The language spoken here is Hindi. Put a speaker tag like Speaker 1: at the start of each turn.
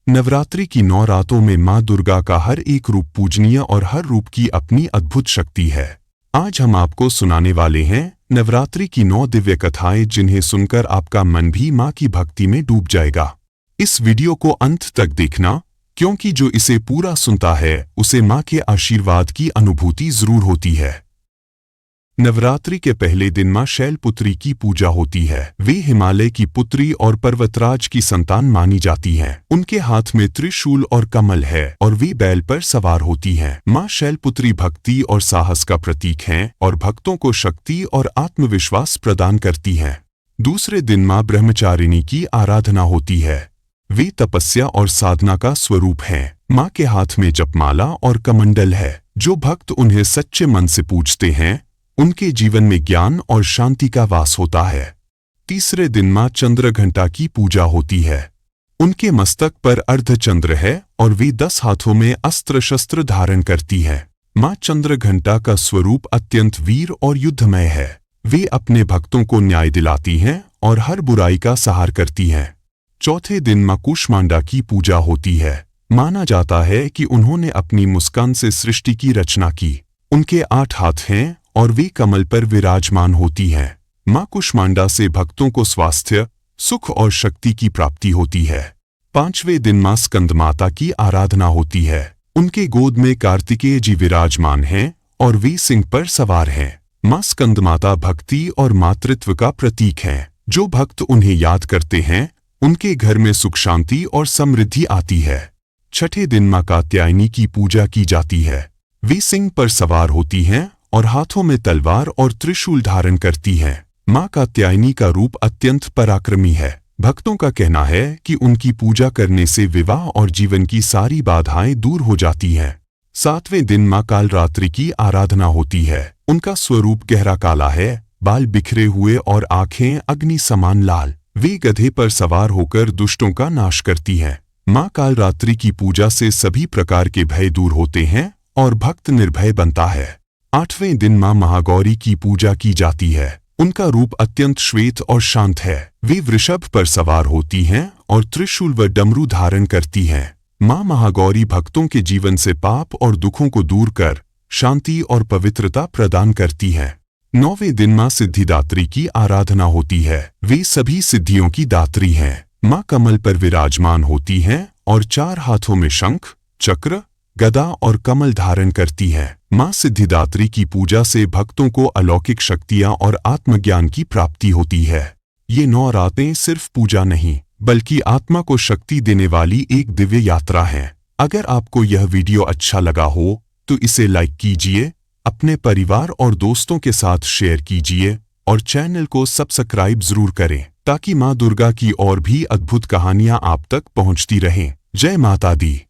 Speaker 1: नवरात्रि की 9 रातों में माँ दुर्गा का हर एक रूप पूजनीय और हर रूप की अपनी अद्भुत शक्ति है। आज हम आपको सुनाने वाले हैं नवरात्रि की 9 दिव्य कथाएं, जिन्हें सुनकर आपका मन भी माँ की भक्ति में डूब जाएगा। इस वीडियो को अंत तक देखना, क्योंकि जो इसे पूरा सुनता है उसे माँ के आशीर्वाद की अनुभूति जरूर होती है। नवरात्रि के पहले दिन माँ शैलपुत्री की पूजा होती है। वे हिमालय की पुत्री और पर्वतराज की संतान मानी जाती हैं। उनके हाथ में त्रिशूल और कमल है और वे बैल पर सवार होती हैं। माँ शैलपुत्री भक्ति और साहस का प्रतीक हैं और भक्तों को शक्ति और आत्मविश्वास प्रदान करती हैं। दूसरे दिन माँ ब्रह्मचारिणी की आराधना होती है। वे तपस्या और साधना का स्वरूप हैं। माँ के हाथ में जपमाला और कमंडल है। जो भक्त उन्हें सच्चे मन से पूजते हैं उनके जीवन में ज्ञान और शांति का वास होता है। तीसरे दिन माँ चंद्रघंटा की पूजा होती है। उनके मस्तक पर अर्धचंद्र है और वे 10 हाथों में अस्त्र शस्त्र धारण करती है। माँ चंद्रघंटा का स्वरूप अत्यंत वीर और युद्धमय है। वे अपने भक्तों को न्याय दिलाती हैं और हर बुराई का संहार करती हैं। चौथे दिन माँ कूष्मांडा की पूजा होती है। माना जाता है कि उन्होंने अपनी मुस्कान से सृष्टि की रचना की। उनके 8 हाथ हैं और वे कमल पर विराजमान होती हैं। माँ कूष्मांडा से भक्तों को स्वास्थ्य, सुख और शक्ति की प्राप्ति होती है। 5वें दिन माँ स्कंदमाता की आराधना होती है। उनके गोद में कार्तिकेय जी विराजमान हैं और वे सिंह पर सवार हैं। माँ स्कंदमाता भक्ति और मातृत्व का प्रतीक हैं। जो भक्त उन्हें याद करते हैं उनके घर में सुख, शांति और समृद्धि आती है। 6ठे दिन माँ कात्यायनी की पूजा की जाती है। वे सिंह पर सवार होती हैं और हाथों में तलवार और त्रिशूल धारण करती हैं। माँ कात्यायनी का रूप अत्यंत पराक्रमी है। भक्तों का कहना है कि उनकी पूजा करने से विवाह और जीवन की सारी बाधाएं दूर हो जाती हैं। 7वें दिन माँ कालरात्रि की आराधना होती है। उनका स्वरूप गहरा काला है, बाल बिखरे हुए और आंखें अग्नि समान लाल। वे गधे पर सवार होकर दुष्टों का नाश करती हैं। माँ कालरात्रि की पूजा से सभी प्रकार के भय दूर होते हैं और भक्त निर्भय बनता है। 8वें दिन माँ महागौरी की पूजा की जाती है। उनका रूप अत्यंत श्वेत और शांत है। वे वृषभ पर सवार होती हैं और त्रिशूल व डमरू धारण करती हैं। माँ महागौरी भक्तों के जीवन से पाप और दुखों को दूर कर शांति और पवित्रता प्रदान करती हैं। 9वें दिन माँ सिद्धिदात्री की आराधना होती है। वे सभी सिद्धियों की दात्री हैं। माँ कमल पर विराजमान होती हैं और 4 हाथों में शंख, चक्र, गदा और कमल धारण करती हैं। माँ सिद्धिदात्री की पूजा से भक्तों को अलौकिक शक्तियाँ और आत्मज्ञान की प्राप्ति होती है। ये 9 रातें सिर्फ पूजा नहीं, बल्कि आत्मा को शक्ति देने वाली एक दिव्य यात्रा है। अगर आपको यह वीडियो अच्छा लगा हो तो इसे लाइक कीजिए, अपने परिवार और दोस्तों के साथ शेयर कीजिए और चैनल को सब्सक्राइब जरूर करें, ताकि माँ दुर्गा की और भी अद्भुत कहानियाँ आप तक पहुँचती रहें। जय माता दी।